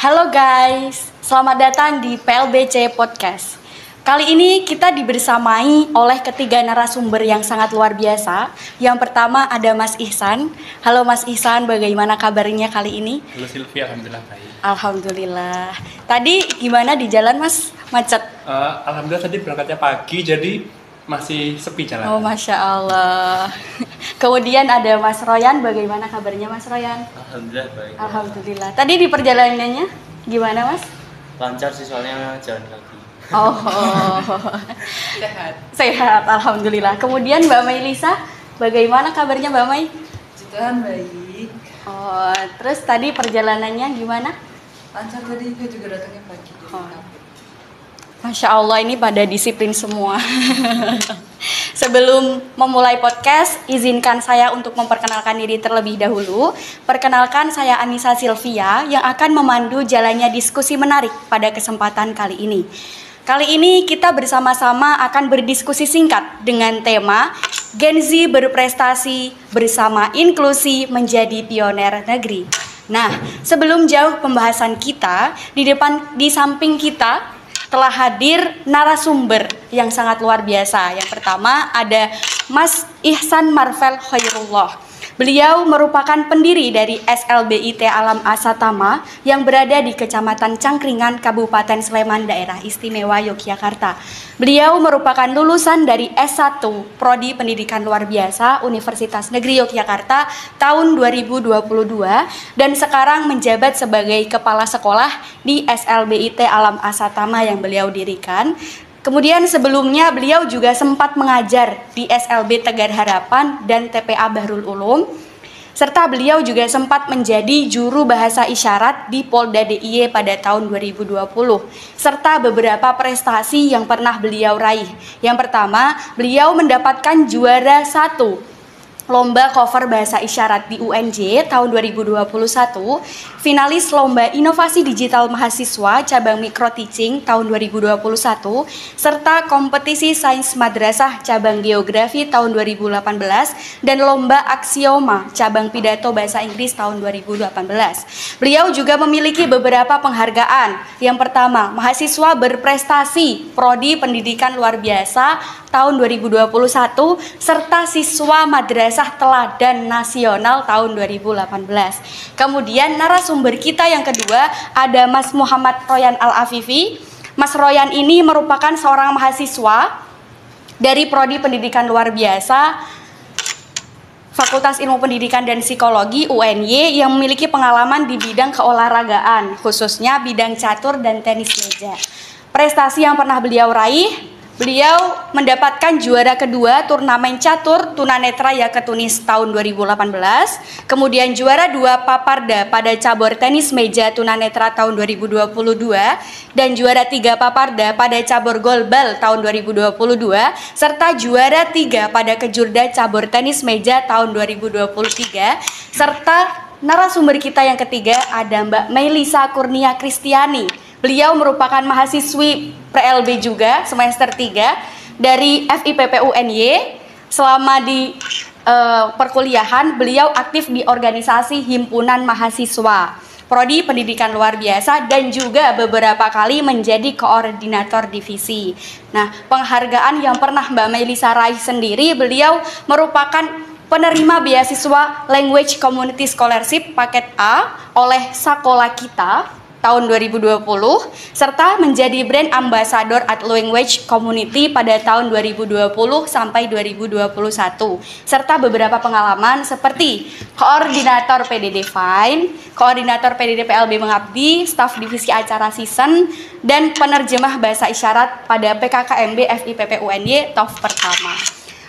Halo guys, selamat datang di PLBC Podcast. Kali ini kita dibersamai oleh ketiga narasumber yang sangat luar biasa. Yang pertama ada Mas Ihsan. Halo Mas Ihsan, bagaimana kabarnya kali ini? Halo Silvi, alhamdulillah baik. Alhamdulillah. Tadi gimana di jalan Mas? Macet? Alhamdulillah tadi berangkatnya pagi, jadi masih sepi jalan. Oh Masya Allah. Kemudian ada Mas Royan, bagaimana kabarnya Mas Royan? Alhamdulillah baik. Alhamdulillah. Tadi di perjalanannya gimana Mas? Lancar sih soalnya jalan kaki. Oh, sehat, alhamdulillah. Kemudian Mbak Mai Lisa, bagaimana kabarnya Mbak Mai? Tuhan baik. Oh, terus tadi perjalanannya gimana? Lancar tadi saya juga datangnya pagi. Masya Allah, ini pada disiplin semua. Sebelum memulai podcast, izinkan saya untuk memperkenalkan diri terlebih dahulu. Perkenalkan, saya Anissa Silvia yang akan memandu jalannya diskusi menarik pada kesempatan kali ini. Kali ini kita bersama-sama akan berdiskusi singkat dengan tema Gen Z berprestasi bersama inklusi menjadi pioner negeri. Nah, sebelum jauh pembahasan kita, di samping kita telah hadir narasumber yang sangat luar biasa. Yang pertama ada Mas Ihsan Marvel Khairullah. Beliau merupakan pendiri dari SLBIT Alam Asatama yang berada di Kecamatan Cangkringan, Kabupaten Sleman, Daerah Istimewa Yogyakarta. Beliau merupakan lulusan dari S1 Prodi Pendidikan Luar Biasa Universitas Negeri Yogyakarta tahun 2022 dan sekarang menjabat sebagai kepala sekolah di SLBIT Alam Asatama yang beliau dirikan. Kemudian sebelumnya beliau juga sempat mengajar di SLB Tegar Harapan dan TPA Bahrul Ulum. Serta beliau juga sempat menjadi juru bahasa isyarat di Polda DIY pada tahun 2020. Serta beberapa prestasi yang pernah beliau raih. Yang pertama, beliau mendapatkan juara 1 Lomba Cover Bahasa Isyarat di UNJ tahun 2021, finalis Lomba Inovasi Digital Mahasiswa cabang Micro Teaching tahun 2021, serta kompetisi Sains Madrasah cabang Geografi tahun 2018 dan Lomba Aksioma cabang Pidato Bahasa Inggris tahun 2018. Beliau juga memiliki beberapa penghargaan. Yang pertama, mahasiswa berprestasi Prodi Pendidikan Luar Biasa tahun 2021 serta siswa Madrasah Teladan Nasional tahun 2018. Kemudian narasumber kita yang kedua ada Mas Muhammad Royan Al-Afifi. Mas Royan ini merupakan seorang mahasiswa dari Prodi Pendidikan Luar Biasa Fakultas Ilmu Pendidikan dan Psikologi UNY yang memiliki pengalaman di bidang keolahragaan, khususnya bidang catur dan tenis meja. Prestasi yang pernah beliau raih, beliau mendapatkan juara kedua turnamen catur tunanetra Yaketunis tahun 2018, kemudian juara 2 Paparda pada cabur tenis meja tunanetra tahun 2022 dan juara 3 Paparda pada cabur golbal tahun 2022 serta juara 3 pada kejurda cabur tenis meja tahun 2023 serta narasumber kita yang ketiga ada Mbak Melisa Kurnia Kristiani. Beliau merupakan mahasiswi PLB juga semester 3 dari FIPP UNY. Selama di perkuliahan beliau aktif di organisasi Himpunan Mahasiswa Prodi Pendidikan Luar Biasa dan juga beberapa kali menjadi koordinator divisi. Nah, penghargaan yang pernah Mbak Melisa raih sendiri, beliau merupakan penerima beasiswa Language Community Scholarship paket A oleh Sakola Kita tahun 2020 serta menjadi brand ambassador at Language Community pada tahun 2020 sampai 2021 serta beberapa pengalaman seperti koordinator PDD Fine, koordinator PDD PLB Mengabdi, staf divisi acara season dan penerjemah bahasa isyarat pada PKKMB FIPP UNY TOF pertama.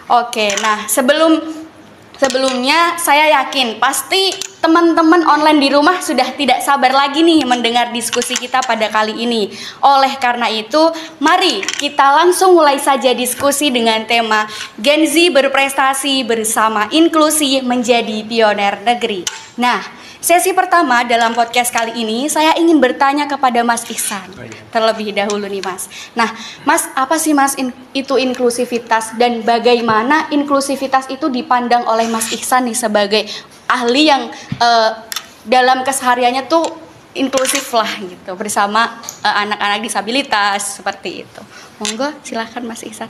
Oke, nah sebelumnya saya yakin pasti teman-teman online di rumah sudah tidak sabar lagi nih mendengar diskusi kita pada kali ini. Oleh karena itu, mari kita langsung mulai saja diskusi dengan tema Gen Z berprestasi bersama inklusi menjadi pioner negeri. Nah, sesi pertama dalam podcast kali ini saya ingin bertanya kepada Mas Ihsan terlebih dahulu nih Mas. Nah, Mas, apa sih Mas itu inklusivitas dan bagaimana inklusivitas itu dipandang oleh Mas Ihsan nih sebagai ahli yang dalam kesehariannya tuh inklusif lah gitu bersama anak-anak disabilitas seperti itu. Monggo silahkan Mas Ihsan.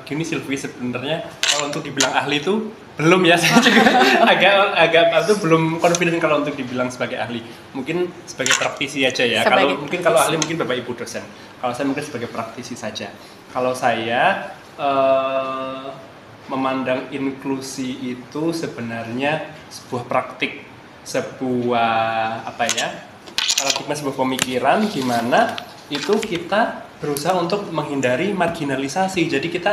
Gini Silvi, sebenarnya kalau untuk dibilang ahli itu belum ya, saya juga agak itu belum confident kalau untuk dibilang sebagai ahli. Mungkin sebagai praktisi aja ya. Kalau ahli mungkin Bapak Ibu dosen. Kalau saya mungkin sebagai praktisi saja. Kalau saya memandang inklusi itu sebenarnya sebuah praktik, sebuah paradigma, sebuah pemikiran di mana itu kita berusaha untuk menghindari marginalisasi. Jadi kita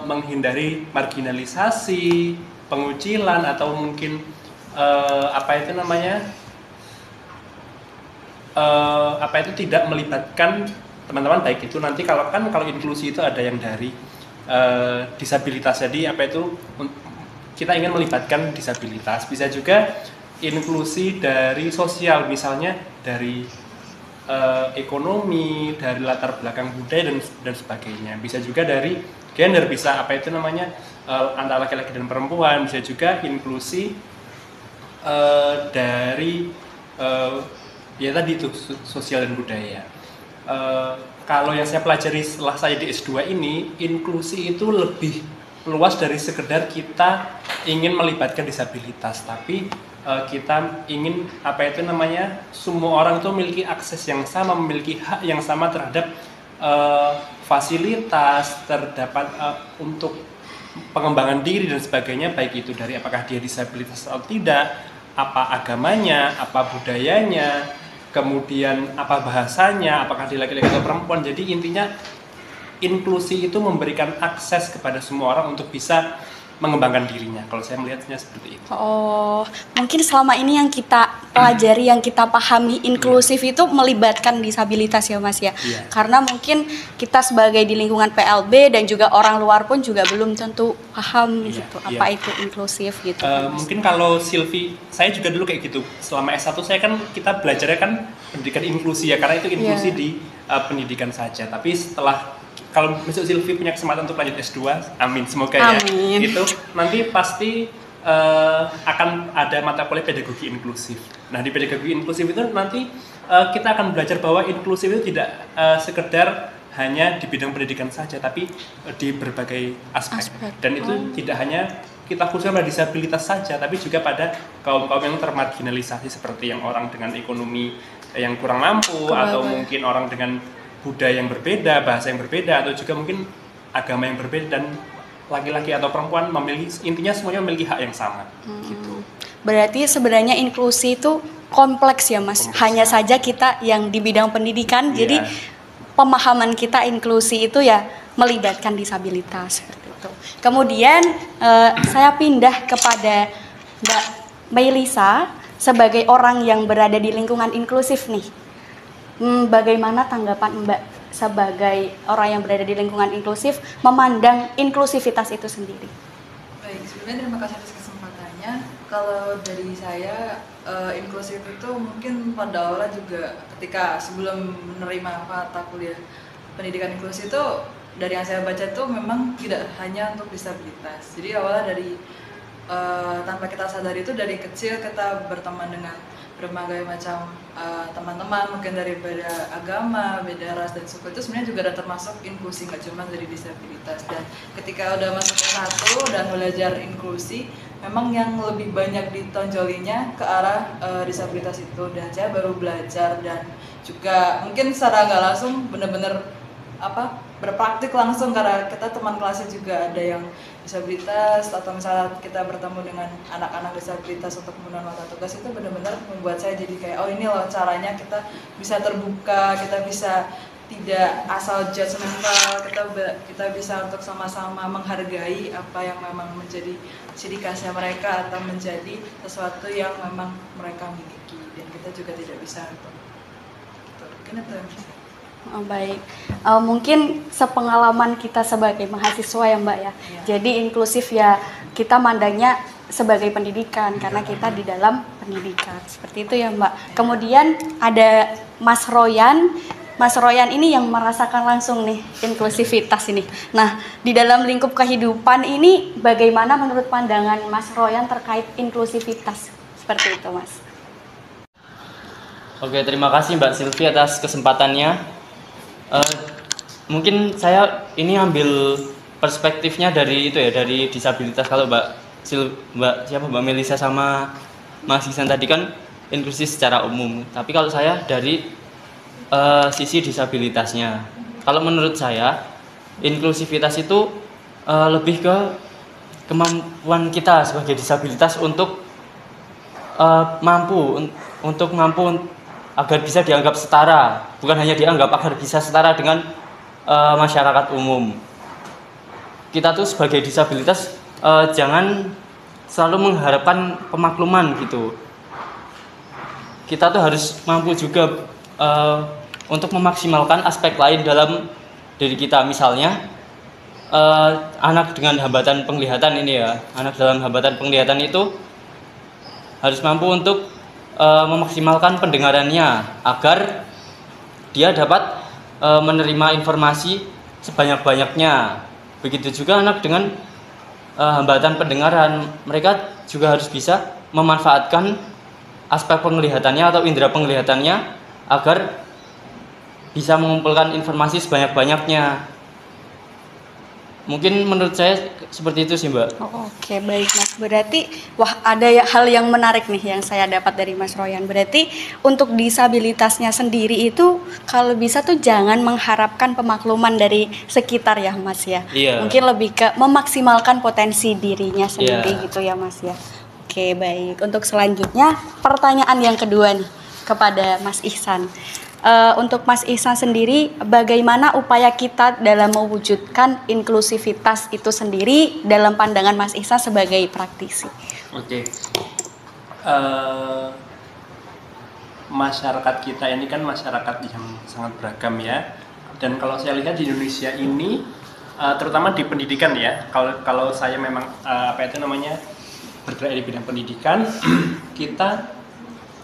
menghindari marginalisasi, pengucilan, atau mungkin tidak melibatkan teman-teman, baik itu nanti kalau inklusi itu ada yang dari disabilitas. Jadi kita ingin melibatkan disabilitas, bisa juga inklusi dari sosial, misalnya dari ekonomi, dari latar belakang budaya dan sebagainya. Bisa juga dari gender, bisa antara laki-laki dan perempuan. Bisa juga inklusi dari tadi itu sosial dan budaya. Kalau yang saya pelajari setelah saya di S2 ini, inklusi itu lebih luas dari sekedar kita ingin melibatkan disabilitas, tapi kita ingin semua orang itu memiliki akses yang sama, memiliki hak yang sama terhadap fasilitas, terdapat untuk pengembangan diri dan sebagainya, baik itu dari apakah dia disabilitas atau tidak, apa agamanya, apa budayanya, kemudian apa bahasanya, apakah dia laki-laki atau perempuan. Jadi intinya inklusi itu memberikan akses kepada semua orang untuk bisa mengembangkan dirinya. Kalau saya melihatnya seperti itu. Oh, mungkin selama ini yang kita pelajari, yang kita pahami inklusif itu melibatkan disabilitas ya Mas ya. Yeah. Karena mungkin kita sebagai di lingkungan PLB dan juga orang luar pun juga belum tentu paham gitu apa itu inklusif gitu. Mungkin kalau Silvi, saya juga dulu kayak gitu. Selama S1 kita belajarnya kan pendidikan inklusi ya, karena itu inklusi di pendidikan saja. Tapi kalau besok Silvi punya kesempatan untuk lanjut S2, amin, semoga ya. Itu nanti pasti akan ada mata kuliah pedagogi inklusif. Nah, di pedagogi inklusif itu nanti kita akan belajar bahwa inklusif itu tidak sekedar hanya di bidang pendidikan saja, tapi di berbagai aspek. Dan itu tidak hanya kita khususkan pada disabilitas saja, tapi juga pada kaum-kaum yang termarginalisasi, seperti yang orang dengan ekonomi yang kurang mampu, atau mungkin orang dengan budaya yang berbeda, bahasa yang berbeda, atau juga mungkin agama yang berbeda, dan laki-laki atau perempuan intinya semuanya memiliki hak yang sama. Gitu. Berarti sebenarnya inklusi itu kompleks ya Mas. Hanya saja kita yang di bidang pendidikan, jadi pemahaman kita inklusi itu ya melibatkan disabilitas seperti itu. Kemudian saya pindah kepada Mbak Melisa sebagai orang yang berada di lingkungan inklusif nih. Bagaimana tanggapan Mbak sebagai orang yang berada di lingkungan inklusif memandang inklusivitas itu sendiri? Baik, sebelumnya terima kasih atas kesempatannya. Kalau dari saya, inklusif itu mungkin pada awalnya juga ketika sebelum menerima mata kuliah pendidikan inklusi itu, dari yang saya baca itu memang tidak hanya untuk disabilitas. Jadi awalnya dari tanpa kita sadari itu dari kecil kita berteman dengan berbagai macam teman-teman, mungkin dari beda agama, beda ras dan suku, itu sebenarnya juga ada termasuk inklusi, nggak cuma dari disabilitas. Dan ketika udah masuk ke satu dan belajar inklusi, memang yang lebih banyak ditonjolinya ke arah disabilitas itu, dan saya baru belajar dan juga mungkin secara nggak langsung benar-benar berpraktik langsung, karena kita teman kelasnya juga ada yang disabilitas, atau misalnya kita bertemu dengan anak-anak disabilitas untuk memenuhi mata tugas, itu benar-benar membuat saya jadi kayak, oh ini loh caranya kita bisa terbuka, kita bisa tidak asal judgmental, kita bisa untuk sama-sama menghargai apa yang memang menjadi ciri khasnya mereka atau menjadi sesuatu yang memang mereka miliki, dan kita juga tidak bisa untuk gitu. Mungkin itu yang bisa. Oh, baik, mungkin sepengalaman kita sebagai mahasiswa ya Mbak ya. Jadi inklusif ya kita mandangnya sebagai pendidikan karena kita di dalam pendidikan, seperti itu ya Mbak. Kemudian ada Mas Royan. Mas Royan ini yang merasakan langsung nih inklusivitas ini. Nah, di dalam lingkup kehidupan ini bagaimana menurut pandangan Mas Royan terkait inklusivitas? Seperti itu Mas. Oke, terima kasih Mbak Silvi atas kesempatannya. Eh, Mungkin saya ini ambil perspektifnya dari itu ya, dari disabilitas. Kalau Mbak Melisa sama Mas Ihsan tadi kan inklusi secara umum. Tapi kalau saya dari sisi disabilitasnya. Kalau menurut saya inklusivitas itu lebih ke kemampuan kita sebagai disabilitas untuk mampu agar bisa dianggap setara, bukan hanya dianggap, agar bisa setara dengan masyarakat umum. Kita tuh sebagai disabilitas jangan selalu mengharapkan pemakluman gitu. Kita tuh harus mampu juga untuk memaksimalkan aspek lain dalam diri kita. Misalnya anak dengan hambatan penglihatan ini ya, anak dalam hambatan penglihatan itu harus mampu untuk memaksimalkan pendengarannya agar dia dapat menerima informasi sebanyak-banyaknya. Begitu juga anak dengan hambatan pendengaran, mereka juga harus bisa memanfaatkan aspek penglihatannya atau indera penglihatannya agar bisa mengumpulkan informasi sebanyak-banyaknya. Mungkin menurut saya seperti itu sih Mbak. Oke, baik Mas. Berarti ada hal yang menarik nih yang saya dapat dari Mas Royan. Berarti untuk disabilitasnya sendiri itu kalau bisa tuh jangan mengharapkan pemakluman dari sekitar ya Mas ya. Iya. Mungkin lebih ke memaksimalkan potensi dirinya sendiri Iya. gitu ya Mas ya. Oke, baik. Untuk selanjutnya pertanyaan yang kedua nih kepada Mas Ihsan. Untuk Mas Ihsan sendiri, bagaimana upaya kita dalam mewujudkan inklusivitas itu sendiri dalam pandangan Mas Ihsan sebagai praktisi? Oke. Masyarakat kita ini kan masyarakat yang sangat beragam ya. Dan kalau saya lihat di Indonesia ini, terutama di pendidikan ya, kalau saya memang bergerak di bidang pendidikan,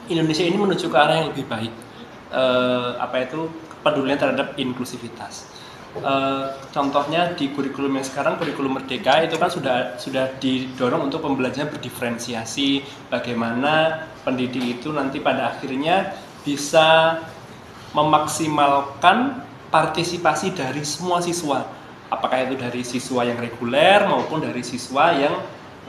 Indonesia ini menuju ke arah yang lebih baik. Kepedulian terhadap inklusivitas. Contohnya di kurikulum yang sekarang, kurikulum Merdeka itu kan sudah didorong untuk pembelajaran berdiferensiasi, bagaimana pendidik itu nanti pada akhirnya bisa memaksimalkan partisipasi dari semua siswa, apakah itu dari siswa yang reguler maupun dari siswa yang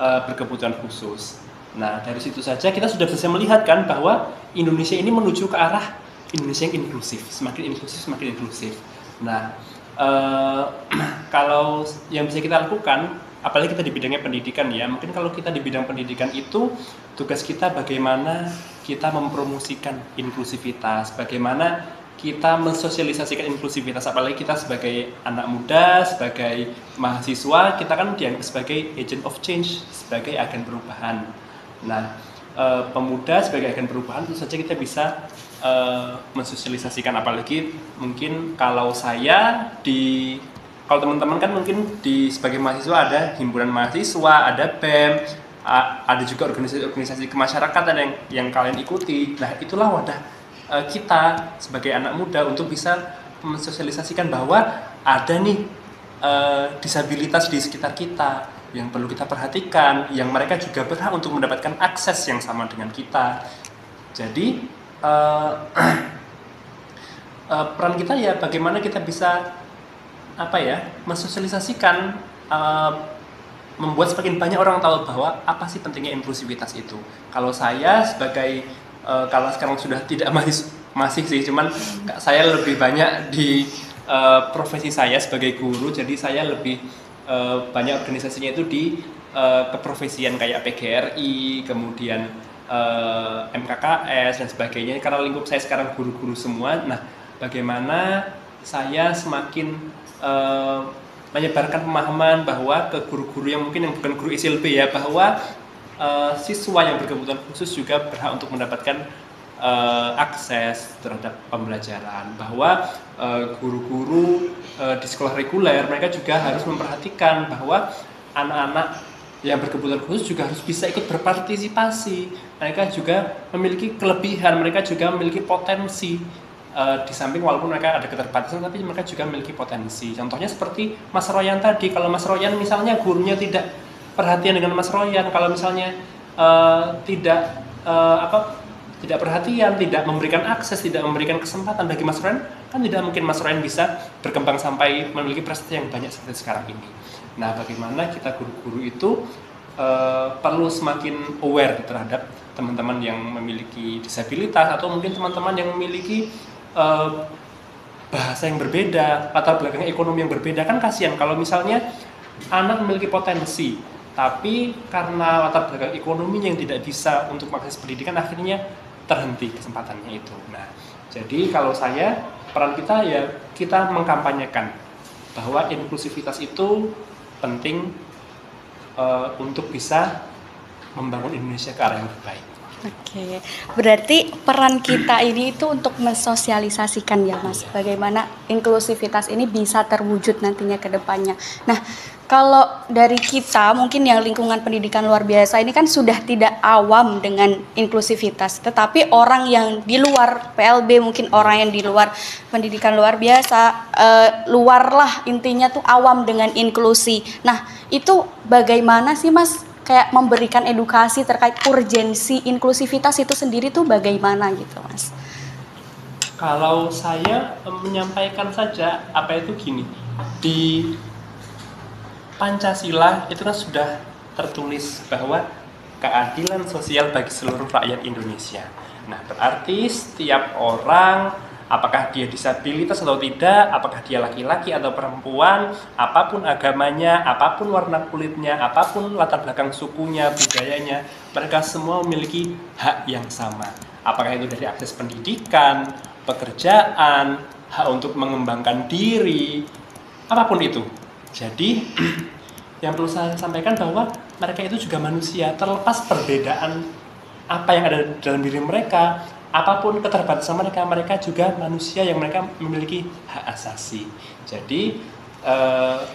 berkebutuhan khusus. Nah, dari situ saja kita sudah bisa melihat kan bahwa Indonesia ini menuju ke arah Indonesia yang inklusif, semakin inklusif. Nah, kalau yang bisa kita lakukan, apalagi kita di bidangnya pendidikan ya, mungkin kalau kita di bidang pendidikan itu tugas kita bagaimana kita mempromosikan inklusivitas, bagaimana kita mensosialisasikan inklusivitas, apalagi kita sebagai anak muda, sebagai mahasiswa, kita kan dianggap sebagai agent of change, sebagai agen perubahan. Nah, pemuda sebagai agen perubahan, tentu saja kita bisa mensosialisasikan, apalagi mungkin kalau teman-teman kan mungkin sebagai mahasiswa ada himpunan mahasiswa, ada BEM, ada juga organisasi kemasyarakatan yang kalian ikuti. Nah, itulah wadah kita sebagai anak muda untuk bisa mensosialisasikan bahwa ada nih disabilitas di sekitar kita yang perlu kita perhatikan, yang mereka juga berhak untuk mendapatkan akses yang sama dengan kita. Jadi peran kita ya bagaimana kita bisa mensosialisasikan, membuat semakin banyak orang tahu bahwa apa sih pentingnya inklusivitas itu. Kalau saya sebagai kalau sekarang sudah tidak masih sih, cuman saya lebih banyak di profesi saya sebagai guru, jadi saya lebih banyak organisasinya itu di keprofesian kayak PGRI, kemudian MKKS dan sebagainya. Karena lingkup saya sekarang guru-guru semua. Nah, bagaimana saya semakin menyebarkan pemahaman bahwa ke guru-guru yang bukan guru ISLB ya, bahwa siswa yang berkebutuhan khusus juga berhak untuk mendapatkan akses terhadap pembelajaran, bahwa guru-guru di sekolah reguler mereka juga harus memperhatikan bahwa anak-anak yang berkebutuhan khusus juga harus bisa ikut berpartisipasi. Mereka juga memiliki kelebihan, mereka juga memiliki potensi. Di samping walaupun mereka ada keterbatasan, tapi mereka juga memiliki potensi. Contohnya seperti Mas Royan tadi. Kalau Mas Royan misalnya gurunya tidak perhatian dengan Mas Royan, kalau misalnya tidak tidak perhatian, tidak memberikan akses, tidak memberikan kesempatan bagi Mas Royan, kan tidak mungkin Mas Royan bisa berkembang sampai memiliki prestasi yang banyak seperti sekarang ini. Nah, bagaimana kita guru-guru itu perlu semakin aware terhadap teman-teman yang memiliki disabilitas atau mungkin teman-teman yang memiliki bahasa yang berbeda, latar belakang ekonomi yang berbeda. Kan kasihan kalau misalnya anak memiliki potensi, tapi karena latar belakang ekonominya yang tidak bisa untuk mengakses pendidikan, akhirnya terhenti kesempatannya itu. Nah, jadi kalau saya, peran kita ya kita mengkampanyekan bahwa inklusivitas itu penting untuk bisa membangun Indonesia ke arah yang lebih baik. Oke, berarti peran kita ini itu untuk mensosialisasikan ya Mas, bagaimana inklusivitas ini bisa terwujud nantinya ke depannya. Nah, kalau dari kita mungkin yang lingkungan pendidikan luar biasa ini kan sudah tidak awam dengan inklusivitas, tetapi orang yang di luar PLB, mungkin orang yang di luar pendidikan luar biasa, luar lah intinya tuh awam dengan inklusi. Nah, itu bagaimana sih Mas? Kayak memberikan edukasi terkait urgensi inklusivitas itu sendiri tuh bagaimana gitu Mas? Kalau saya menyampaikan saja apa itu gini, di Pancasila itu kan sudah tertulis bahwa keadilan sosial bagi seluruh rakyat Indonesia. Nah, berarti setiap orang, apakah dia disabilitas atau tidak, apakah dia laki-laki atau perempuan, apapun agamanya, apapun warna kulitnya, apapun latar belakang sukunya, budayanya, mereka semua memiliki hak yang sama. Apakah itu dari akses pendidikan, pekerjaan, hak untuk mengembangkan diri, apapun itu. Jadi, yang perlu saya sampaikan bahwa mereka itu juga manusia, terlepas perbedaan apa yang ada dalam diri mereka, apapun keterbatasan mereka, mereka juga manusia yang mereka memiliki hak asasi. Jadi,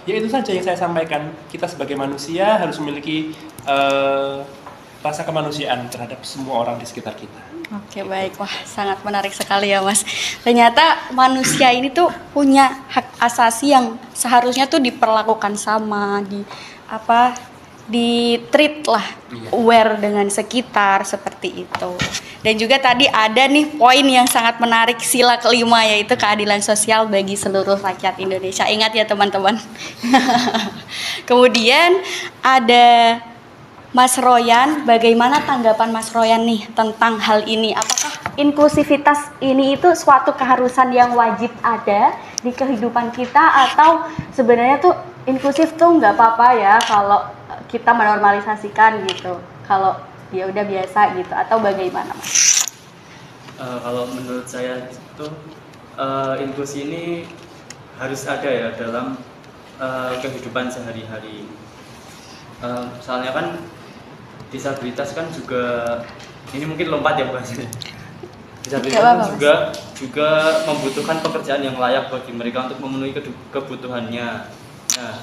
ya itu saja yang saya sampaikan. Kita sebagai manusia harus memiliki rasa kemanusiaan terhadap semua orang di sekitar kita. Oke, baik. Wah, sangat menarik sekali ya Mas. Ternyata manusia ini tuh punya hak asasi yang seharusnya tuh diperlakukan sama, di treat lah, aware dengan sekitar seperti itu. Dan juga tadi ada nih poin yang sangat menarik, sila kelima, yaitu keadilan sosial bagi seluruh rakyat Indonesia. Ingat ya teman-teman. Kemudian ada Mas Royan, bagaimana tanggapan Mas Royan nih tentang hal ini? Apakah inklusivitas ini itu suatu keharusan yang wajib ada di kehidupan kita, atau sebenarnya tuh inklusif tuh nggak apa-apa ya kalau kita menormalisasikan gitu, kalau ya udah biasa gitu, atau bagaimana Mas? Kalau menurut saya itu inklusi ini harus ada ya dalam kehidupan sehari-hari. Soalnya kan disabilitas kan juga, ini mungkin lompat ya bahasanya. Disabilitas kan juga membutuhkan pekerjaan yang layak bagi mereka untuk memenuhi kebutuhannya. Nah,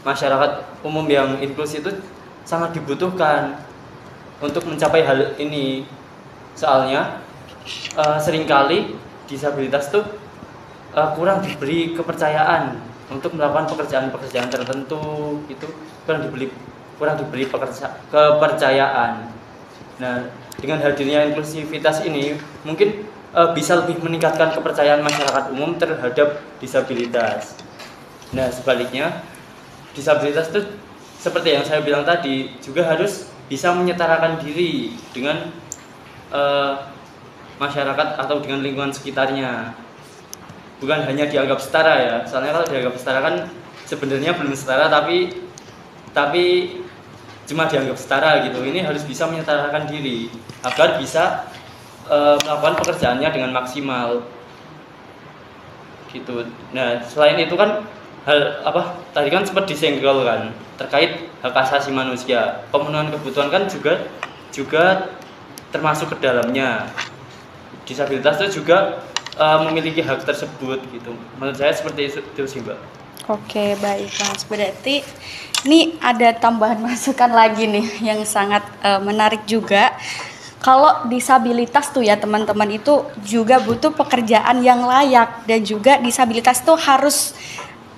masyarakat umum yang inklusi itu sangat dibutuhkan untuk mencapai hal ini. Soalnya seringkali disabilitas tuh kurang diberi kepercayaan untuk melakukan pekerjaan-pekerjaan tertentu, itu kurang diberi kepercayaan. Nah, dengan hadirnya inklusivitas ini mungkin bisa lebih meningkatkan kepercayaan masyarakat umum terhadap disabilitas. Nah, sebaliknya disabilitas itu seperti yang saya bilang tadi juga harus bisa menyetarakan diri dengan masyarakat atau dengan lingkungan sekitarnya. Bukan hanya dianggap setara ya. Soalnya kalau dianggap setara kan sebenarnya belum setara, tapi cuma dianggap setara gitu. Ini harus bisa menyetarakan diri agar bisa melakukan pekerjaannya dengan maksimal gitu. Nah, selain itu kan tadi kan sempat disenggol kan terkait hak asasi manusia. Pemenuhan kebutuhan kan juga termasuk ke dalamnya. Disabilitas itu juga memiliki hak tersebut gitu. Menurut saya seperti itu sih, Mbak. Oke, baik Mas. Berarti ini ada tambahan masukan lagi nih yang sangat menarik juga. Kalau disabilitas tuh ya teman-teman, itu juga butuh pekerjaan yang layak, dan juga disabilitas tuh harus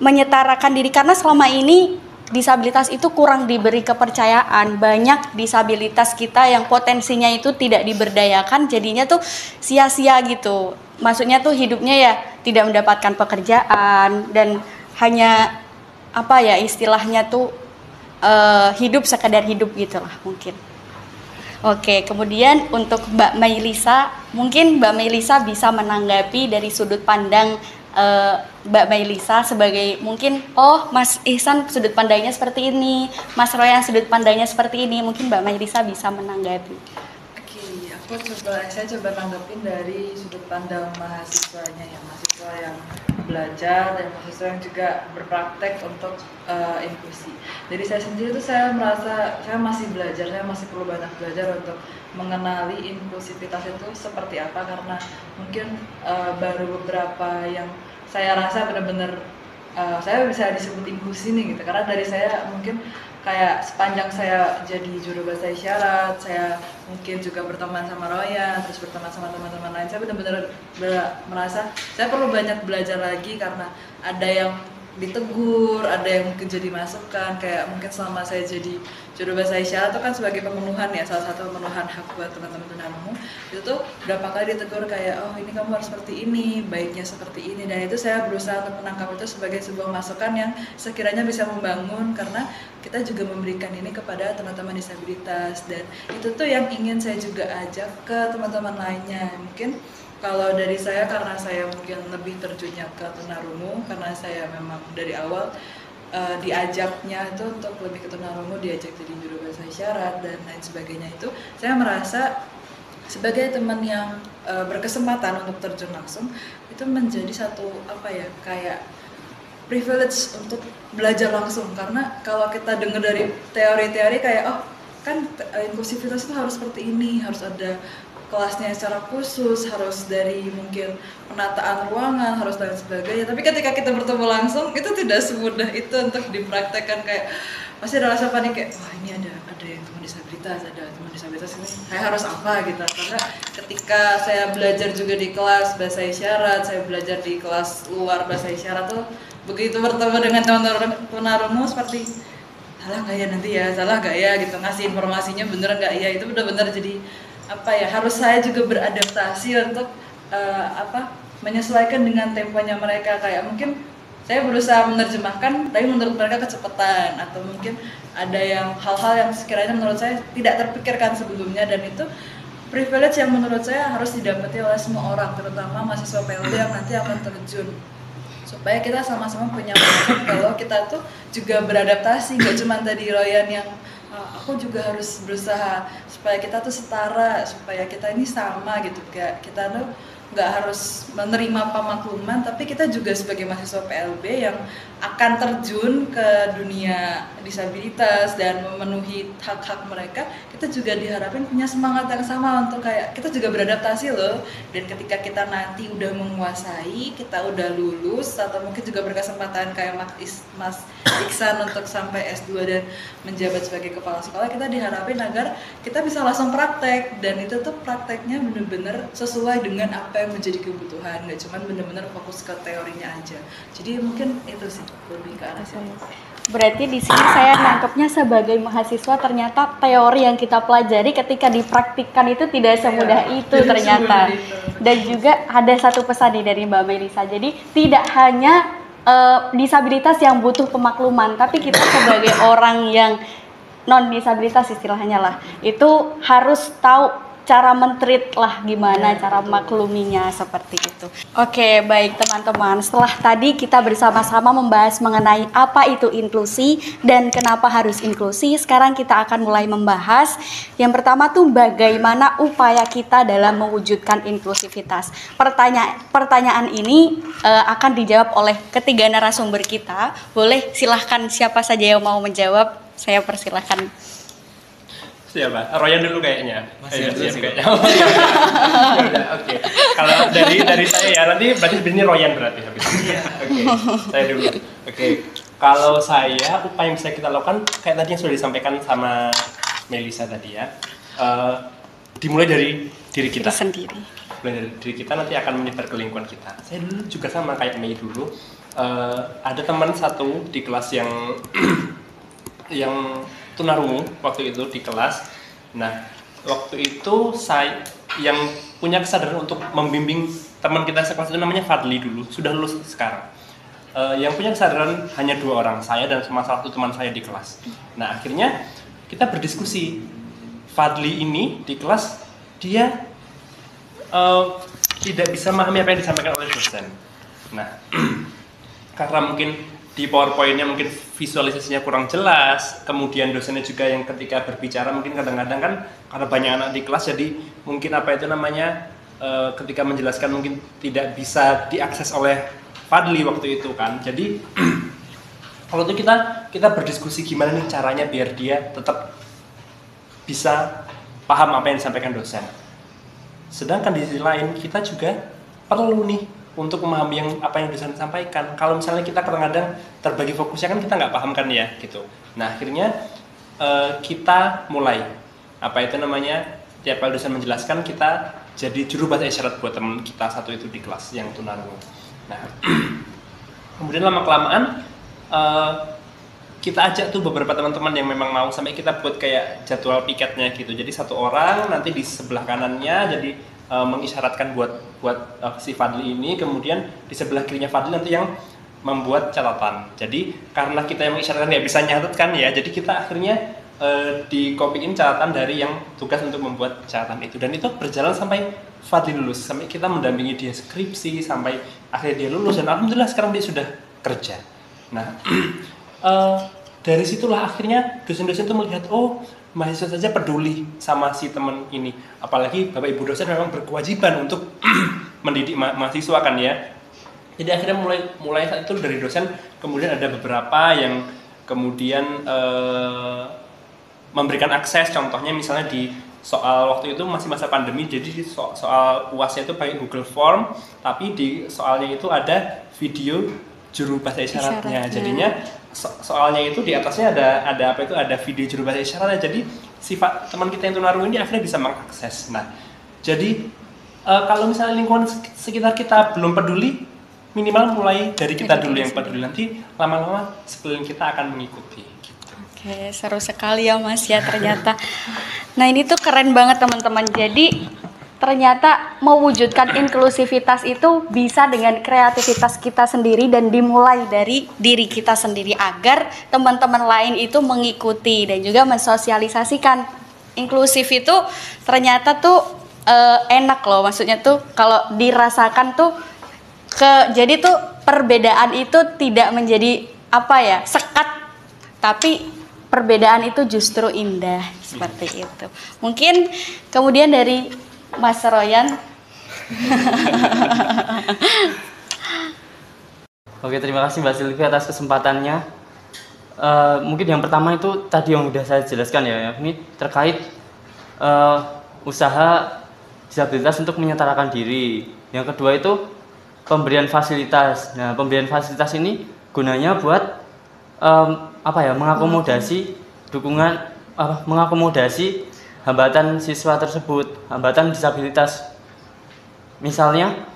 menyetarakan diri, karena selama ini disabilitas itu kurang diberi kepercayaan. Banyak disabilitas kita yang potensinya itu tidak diberdayakan, jadinya tuh sia-sia gitu. Maksudnya tuh hidupnya ya tidak mendapatkan pekerjaan dan hanya apa ya istilahnya tuh hidup sekadar hidup gitulah mungkin. Oke, kemudian untuk Mbak Mailisa, mungkin Mbak Mailisa bisa menanggapi dari sudut pandang Mbak Mailisa sebagai mungkin Mas Ihsan sudut pandangnya seperti ini, Mas Royan sudut pandangnya seperti ini, mungkin Mbak Mailisa bisa menanggapi. Oke, saya coba tanggapin dari sudut pandang mahasiswanya ya, mahasiswa yang belajar dan mahasiswa yang juga berpraktek untuk inklusi. Dari saya sendiri tuh saya merasa saya masih belajar, saya masih perlu banyak belajar untuk mengenali inklusivitas itu seperti apa, karena mungkin baru beberapa yang saya rasa benar-benar saya bisa disebut inklusi nih gitu, karena dari saya mungkin kayak sepanjang saya jadi juru bahasa isyarat, saya mungkin juga berteman sama Royan, terus berteman sama teman-teman lain, saya benar-benar merasa saya perlu banyak belajar lagi, karena ada yang ditegur, ada yang mungkin jadi masukan, kayak mungkin selama saya jadi juru bahasa isyarat itu kan sebagai pemenuhan ya, salah satu pemenuhan hak buat teman-teman tunarungu, itu tuh berapa kali ditegur kayak ini kamu harus seperti ini, baiknya seperti ini, dan itu saya berusaha untuk menangkap itu sebagai sebuah masukan yang sekiranya bisa membangun, karena kita juga memberikan ini kepada teman-teman disabilitas, dan itu tuh yang ingin saya juga ajak ke teman-teman lainnya. Mungkin kalau dari saya, karena saya mungkin lebih terjunnya ke tunarungu, karena saya memang dari awal diajaknya itu untuk lebih ke tunarungu, diajak jadi juru bahasa isyarat dan lain sebagainya, itu saya merasa sebagai teman yang berkesempatan untuk terjun langsung, itu menjadi satu kayak privilege untuk belajar langsung. Karena kalau kita dengar dari teori-teori kayak kan inklusivitas itu harus seperti ini, harus ada kelasnya secara khusus, harus dari mungkin penataan ruangan, harus dan sebagainya. Tapi ketika kita bertemu langsung, itu tidak semudah itu untuk dipraktekkan. Kayak pasti ada rasa panik kayak ini ada yang teman disabilitas, ada teman disabilitas ini, saya harus apa gitu. Karena ketika saya belajar juga di kelas bahasa isyarat, saya belajar di kelas luar bahasa isyarat tuh, begitu bertemu dengan teman-teman tunarungu seperti salah nggak ya nanti ya, salah nggak ya gitu, ngasih informasinya bener nggak ya, itu benar-benar jadi harus saya juga beradaptasi untuk menyesuaikan dengan temponya mereka. Kayak mungkin saya berusaha menerjemahkan, tapi menurut mereka kecepatan, atau mungkin ada yang hal-hal yang sekiranya menurut saya tidak terpikirkan sebelumnya, dan itu privilege yang menurut saya harus didapati oleh semua orang, terutama mahasiswa PLB yang nanti akan terjun, supaya kita sama-sama punya mindset kalau kita tuh juga beradaptasi, nggak cuma tadi Royan yang aku juga harus berusaha supaya kita tuh setara, supaya kita ini sama gitu, kayak kita tuh nggak harus menerima pemakluman, tapi kita juga sebagai mahasiswa PLB yang akan terjun ke dunia disabilitas dan memenuhi hak-hak mereka, kita juga diharapin punya semangat yang sama untuk kayak kita juga beradaptasi loh. Dan ketika kita nanti udah menguasai, kita udah lulus atau mungkin juga berkesempatan kayak Mas Ihsan untuk sampai S2 dan menjabat sebagai kepala sekolah, kita diharapin agar kita bisa langsung praktek, dan itu tuh prakteknya bener-bener sesuai dengan apa yang menjadi kebutuhan, nggak cuma bener-bener fokus ke teorinya aja. Jadi mungkin itu sih lebih ke arah situ. Berarti di sini saya nangkepnya sebagai mahasiswa ternyata teori yang kita pelajari ketika dipraktikkan itu tidak semudah itu ternyata. Dan juga ada satu pesan nih dari Mbak Melisa. Jadi tidak hanya disabilitas yang butuh pemakluman, tapi kita sebagai orang yang non disabilitas istilahnya lah, itu harus tahu cara men-treat lah gimana cara makluminya seperti itu. Oke, baik teman-teman. Setelah tadi kita bersama-sama membahas mengenai apa itu inklusi dan kenapa harus inklusi, sekarang kita akan mulai membahas yang pertama tuh bagaimana upaya kita dalam mewujudkan inklusivitas. Pertanyaan ini akan dijawab oleh ketiga narasumber kita. Boleh silahkan siapa saja yang mau menjawab, saya persilahkan. Siapa? Royan dulu kayaknya. Masih kayaknya. Oke. Kalau dari saya ya, nanti berarti ini Royan berarti habis. Oke. Saya dulu. Oke. Kalau saya upaya yang bisa kita lakukan kayak tadi yang sudah disampaikan sama Melisa tadi ya. Dimulai dari diri kita sendiri. Mulai dari diri kita nanti akan menyebar ke lingkungan kita. Saya dulu juga sama kayak Mei dulu. Ada teman satu di kelas yang yang tunarungu waktu itu di kelas. Nah, waktu itu saya yang punya kesadaran untuk membimbing teman kita sekelas itu namanya Fadli dulu, sudah lulus sekarang. Yang punya kesadaran hanya 2 orang, saya dan salah satu teman saya di kelas. Nah, akhirnya kita berdiskusi. Fadli ini di kelas dia tidak bisa memahami apa yang disampaikan oleh dosen. Nah, karena mungkin di PowerPoint-nya mungkin visualisasinya kurang jelas, kemudian dosennya juga yang ketika berbicara mungkin kadang-kadang kan karena banyak anak di kelas, jadi mungkin apa itu namanya ketika menjelaskan mungkin tidak bisa diakses oleh Fadli waktu itu kan. Jadi kalau itu kita berdiskusi gimana nih caranya biar dia tetap bisa paham apa yang disampaikan dosen. Sedangkan di sisi lain kita juga perlu nih untuk memahami apa yang dosen sampaikan. Kalau misalnya kita kadang-kadang terbagi fokusnya kan kita nggak paham kan ya gitu. Nah akhirnya kita mulai apa itu namanya tiap kali dosen menjelaskan kita jadi juru bahasa isyarat buat teman kita satu itu di kelas yang tunarungu. Nah kemudian lama-kelamaan kita ajak tuh beberapa teman-teman yang memang mau, sampai kita buat kayak jadwal piketnya gitu. Jadi satu orang nanti di sebelah kanannya jadi mengisyaratkan buat si Fadli ini, kemudian di sebelah kirinya Fadli nanti yang membuat catatan. Jadi karena kita yang mengisyaratkan nggak bisa nyatet kan ya, jadi kita akhirnya di-copyin catatan dari yang tugas untuk membuat catatan itu, dan itu berjalan sampai Fadli lulus, sampai kita mendampingi dia skripsi sampai akhirnya dia lulus, dan alhamdulillah sekarang dia sudah kerja. Nah dari situlah akhirnya dosen-dosen itu melihat, oh mahasiswa saja peduli sama si teman ini, apalagi bapak ibu dosen memang berkewajiban untuk mendidik mahasiswa kan ya. Jadi akhirnya mulai saat itu dari dosen kemudian ada beberapa yang kemudian memberikan akses, contohnya misalnya di soal waktu itu masih masa pandemi, jadi soal UASnya itu pakai Google Form, tapi di soalnya itu ada video juru bahasa isyaratnya. Jadinya soalnya itu di atasnya ada apa itu, ada video juru bahasa isyaratnya. Jadi sifat teman kita yang tunarungu ini akhirnya bisa mengakses. Nah, jadi kalau misalnya lingkungan sekitar kita belum peduli, minimal mulai dari kita dulu yang peduli, nanti lama-lama sekeliling kita akan mengikuti. Oke, seru sekali ya Mas ya ternyata. Nah ini tuh keren banget teman-teman. Jadi ternyata mewujudkan inklusivitas itu bisa dengan kreativitas kita sendiri dan dimulai dari diri kita sendiri agar teman-teman lain itu mengikuti dan juga mensosialisasikan. Inklusif itu ternyata tuh enak loh, maksudnya tuh kalau dirasakan tuh jadi tuh perbedaan itu tidak menjadi apa ya, sekat, tapi perbedaan itu justru indah seperti itu. Mungkin kemudian dari Mas Royan. Oke, terima kasih Mbak Silvi atas kesempatannya. Mungkin yang pertama itu tadi yang sudah saya jelaskan ya, ini terkait usaha disabilitas untuk menyetarakan diri. Yang kedua itu pemberian fasilitas. Nah, pemberian fasilitas ini gunanya buat mengakomodasi dukungan, mengakomodasi hambatan siswa tersebut, hambatan disabilitas. Misalnya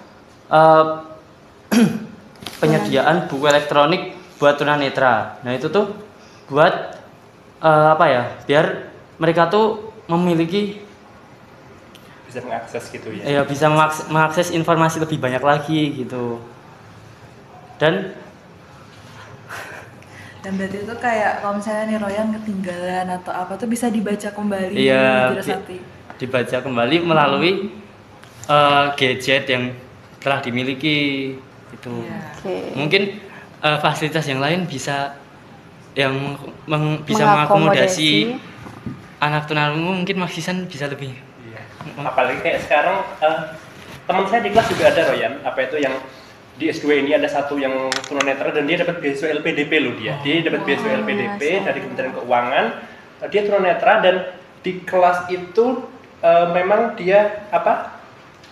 penyediaan buku elektronik buat tunanetra. Nah itu tuh buat biar mereka tuh memiliki, bisa mengakses gitu ya. Ya bisa mengakses informasi lebih banyak lagi gitu. Dan berarti itu kayak kalau misalnya nih Royan ketinggalan atau apa tuh bisa dibaca kembali. Iya, dibaca kembali melalui gadget yang telah dimiliki itu. Okay. Mungkin fasilitas yang lain bisa bisa mengakomodasi anak tunarungu, mungkin Mas Ihsan bisa lebih. Iya. Apalagi kayak sekarang teman saya di kelas juga ada Royan, apa itu yang di S2 ini ada satu yang tunanetra dan dia dapat beasiswa LPDP loh dia. Dia dapat beasiswa LPDP dari Kementerian Keuangan. Dia tunanetra dan di kelas itu memang dia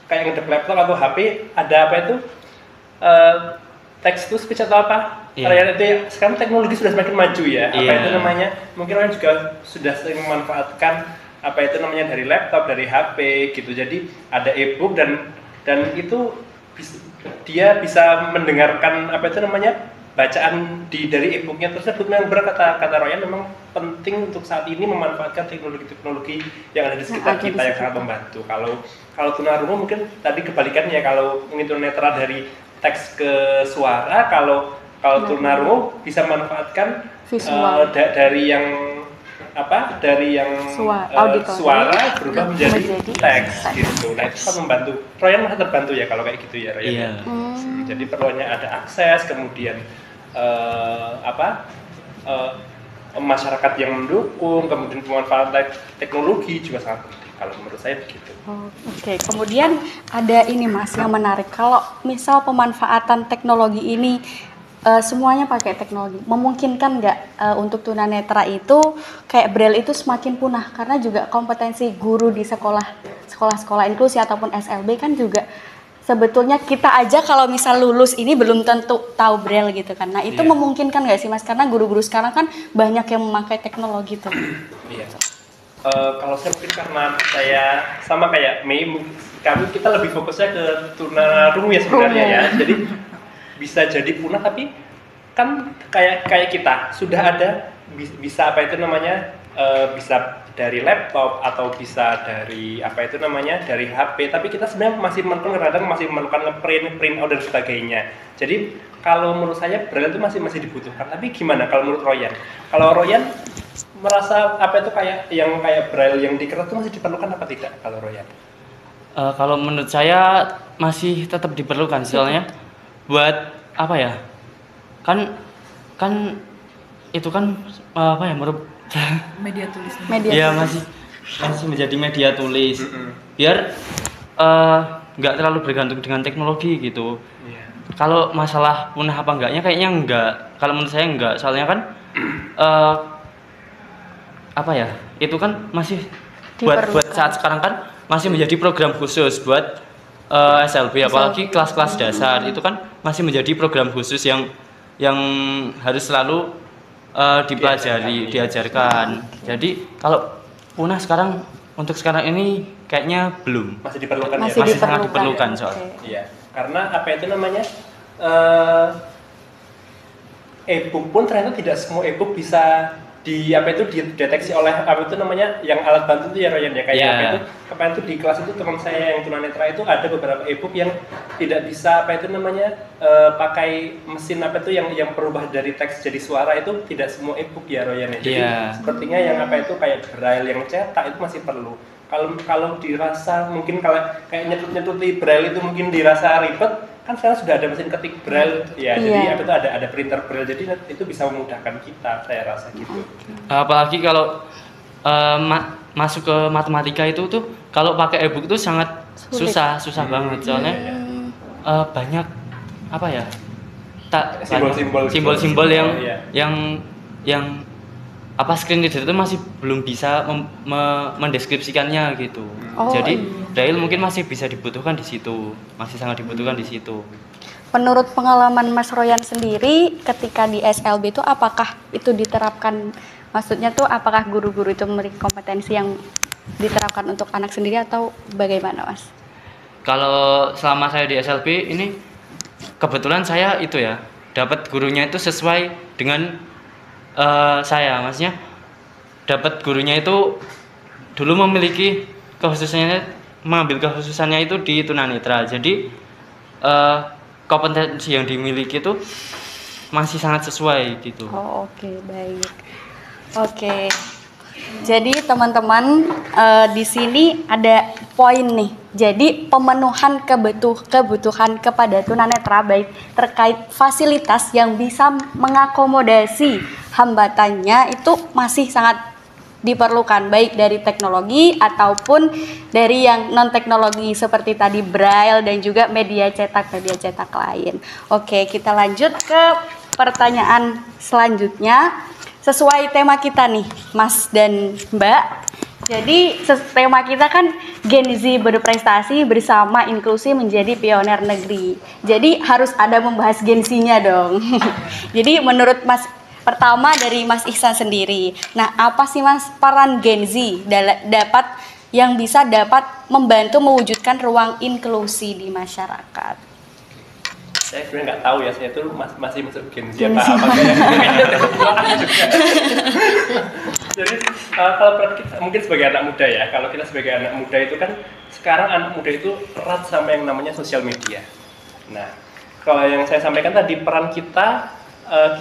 kayak ngedep laptop atau HP ada apa itu text to speech atau apa. Karena itu ya, sekarang teknologi sudah semakin maju ya. Apa itu namanya? Mungkin orang juga sudah sering memanfaatkan apa itu namanya dari laptop, dari HP gitu. Jadi ada e-book dan itu dia bisa mendengarkan apa itu namanya bacaan dari e-booknya tersebut. Memang benar kata Royan, memang penting untuk saat ini memanfaatkan teknologi-teknologi yang ada di sekitar kita yang sangat membantu. Kalau tunarungu mungkin tadi kebalikannya, kalau ini tunanetra dari teks ke suara, kalau tunarungu bisa memanfaatkan dari yang suara berubah menjadi teks gitu. Nah itu kan membantu. Royan masih terbantu ya kalau kayak gitu ya Royan. Iya. Jadi perlunya ada akses, kemudian masyarakat yang mendukung, kemudian pemanfaatan teknologi juga sangat penting. Kalau menurut saya begitu. Oke, kemudian ada ini Mas yang menarik. Kalau misal pemanfaatan teknologi ini semuanya pakai teknologi, memungkinkan nggak untuk tunanetra itu kayak Braille itu semakin punah, karena juga kompetensi guru di sekolah inklusi ataupun SLB kan juga sebetulnya kita aja kalau misal lulus ini belum tentu tahu Braille gitu kan. Nah itu memungkinkan nggak sih Mas, karena guru-guru sekarang kan banyak yang memakai teknologi tuh. Iya. Kalau saya mungkin karena saya sama kayak Mei, kita lebih fokusnya ke tunarungu ya sebenarnya ya. Jadi bisa jadi punah, tapi kan kayak kita sudah ada bisa bisa dari laptop atau bisa dari dari HP, tapi kita sebenarnya masih memerlukan print out dan sebagainya. Jadi kalau menurut saya Braille itu masih dibutuhkan. Tapi gimana kalau menurut Royan? Kalau Royan merasa kayak Braille yang di kertas itu masih diperlukan apa tidak kalau Royan? Kalau menurut saya masih tetap diperlukan, soalnya buat apa ya, kan itu kan media tulis. Ya masih menjadi media tulis, biar nggak terlalu bergantung dengan teknologi gitu. Kalau masalah punah apa enggaknya, kayaknya enggak. Kalau menurut saya enggak, soalnya kan itu kan masih buat saat sekarang kan masih menjadi program khusus buat SLB, apalagi kelas-kelas dasar itu kan masih menjadi program khusus yang harus selalu diajarkan. Jadi kalau punah untuk sekarang ini kayaknya belum. Masih diperlukan masih sangat diperlukan soalnya. Iya, karena e-book pun ternyata tidak semua e-book bisa dideteksi oleh yang alat bantu itu ya Royan ya, kayak kemarin itu di kelas itu teman saya yang tunanetra itu ada beberapa e-book yang tidak bisa pakai mesin yang berubah dari teks jadi suara, itu tidak semua e-book ya Royan ya. Jadi sepertinya yang kayak Braille yang cetak itu masih perlu. Kalau dirasa mungkin kayak nyetut di Braille itu mungkin dirasa ribet, kan sekarang sudah ada mesin ketik Braille ya, jadi ada printer Braille, jadi itu bisa memudahkan kita, saya rasa gitu. Apalagi kalau masuk ke matematika itu tuh kalau pakai e-book itu sangat susah banget, soalnya banyak simbol-simbol yang screen reader itu masih belum bisa mendeskripsikannya gitu. Jadi Braille mungkin masih bisa dibutuhkan di situ, masih sangat dibutuhkan di situ. Menurut pengalaman Mas Royan sendiri ketika di SLB itu apakah itu diterapkan, maksudnya tuh apakah guru-guru itu memiliki kompetensi yang diterapkan untuk anak sendiri atau bagaimana Mas? Kalau selama saya di SLB ini kebetulan saya itu ya dapat gurunya itu sesuai dengan saya, maksudnya dapat gurunya itu dulu memiliki mengambil kekhususannya itu di tunanetra. Jadi kompetensi yang dimiliki itu masih sangat sesuai gitu. Oke, baik. Oke. Jadi teman-teman di sini ada poin nih. Jadi pemenuhan kebutuhan kepada tunanetra baik terkait fasilitas yang bisa mengakomodasi hambatannya itu masih sangat diperlukan, baik dari teknologi ataupun dari yang non teknologi seperti tadi Braille dan juga media cetak lain. Oke, kita lanjut ke pertanyaan selanjutnya sesuai tema kita nih Mas dan Mbak. Jadi tema kita kan Gen Z berprestasi bersama inklusi menjadi pioner negeri. Jadi harus ada membahas Gen Z-nya dong. Jadi menurut Mas, pertama dari Mas Ihsan sendiri. Nah, apa sih Mas peran Gen Z yang bisa dapat membantu mewujudkan ruang inklusi di masyarakat? Saya sebenarnya nggak tahu ya, saya tuh masih masuk Gen Z Gen Z. apa kayaknya udah tua juga. Jadi kalau kita mungkin sebagai anak muda ya, kalau kita sebagai anak muda itu kan sekarang anak muda itu erat sama yang namanya sosial media. Nah, kalau yang saya sampaikan tadi peran kita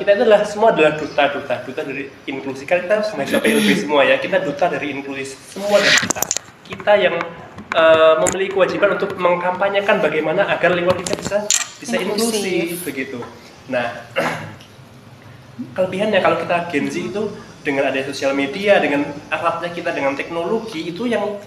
kita itu semua adalah duta dari inklusi. Kan kita mahasiswa PLB semua ya, kita duta dari inklusi semua dari kita. Kita yang memiliki kewajiban untuk mengkampanyekan bagaimana agar lingkungan kita bisa inklusi begitu. Nah, kelebihannya kalau kita Gen Z itu dengan adanya sosial media, dengan eratnya kita dengan teknologi itu yang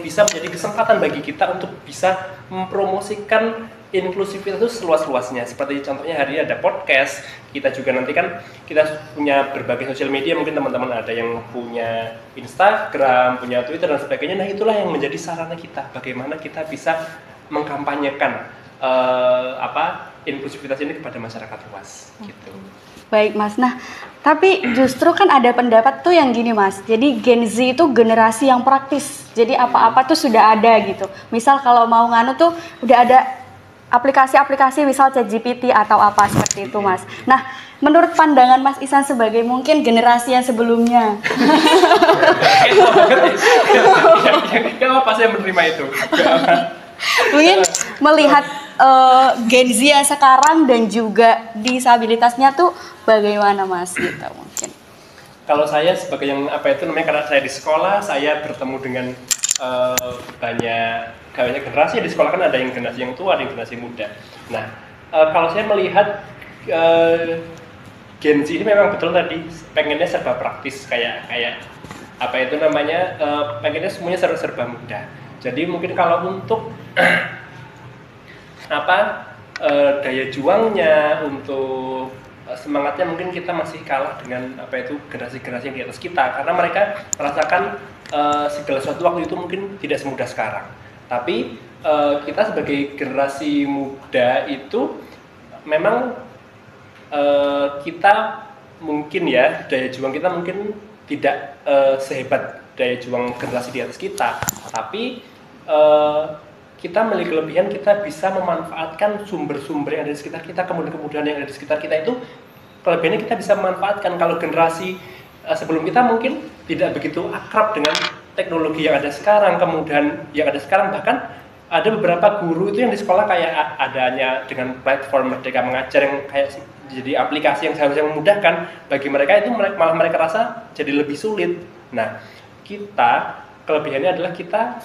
bisa menjadi kesempatan bagi kita untuk bisa mempromosikan inklusivitas itu seluas-luasnya. Seperti contohnya hari ini ada podcast, kita juga nanti kan kita punya berbagai sosial media, mungkin teman-teman ada yang punya Instagram, punya Twitter dan sebagainya. Nah, itulah yang menjadi sarana kita bagaimana kita bisa mengkampanyekan inklusivitas ini kepada masyarakat luas gitu. Baik Mas, nah tapi justru kan ada pendapat tuh yang gini Mas, jadi Gen Z itu generasi yang praktis, jadi apa-apa tuh sudah ada gitu. Misal kalau mau nganu tuh udah ada aplikasi-aplikasi misal ChatGPT atau apa seperti itu Mas. Nah menurut pandangan Mas Ihsan sebagai mungkin generasi yang sebelumnya Gak apa saya menerima itu. mungkin melihat Gen Z yang sekarang dan juga disabilitasnya tuh bagaimana Mas gitu mungkin. Kalau saya sebagai yang karena saya di sekolah, saya bertemu dengan banyak generasi di sekolah, kan ada yang generasi yang tua, ada yang generasi muda. Nah, kalau saya melihat Gen Z ini memang betul tadi pengennya serba praktis kayak pengennya semuanya serba mudah. Jadi mungkin kalau untuk daya juangnya, untuk semangatnya mungkin kita masih kalah dengan generasi-generasi yang di atas kita, karena mereka merasakan segala sesuatu waktu itu mungkin tidak semudah sekarang. Tapi kita sebagai generasi muda itu memang kita mungkin ya daya juang kita mungkin tidak sehebat daya juang generasi di atas kita, tapi kita memiliki kelebihan, kita bisa memanfaatkan sumber-sumber yang ada di sekitar kita, kemudahan yang ada di sekitar kita itu kelebihannya kita bisa memanfaatkan. Kalau generasi sebelum kita mungkin tidak begitu akrab dengan teknologi yang ada sekarang, kemudahan yang ada sekarang, bahkan ada beberapa guru itu yang di sekolah kayak adanya dengan platform Merdeka Mengajar yang kayak jadi aplikasi yang seharusnya memudahkan, bagi mereka itu malah mereka rasa jadi lebih sulit. Nah, kita kelebihannya adalah kita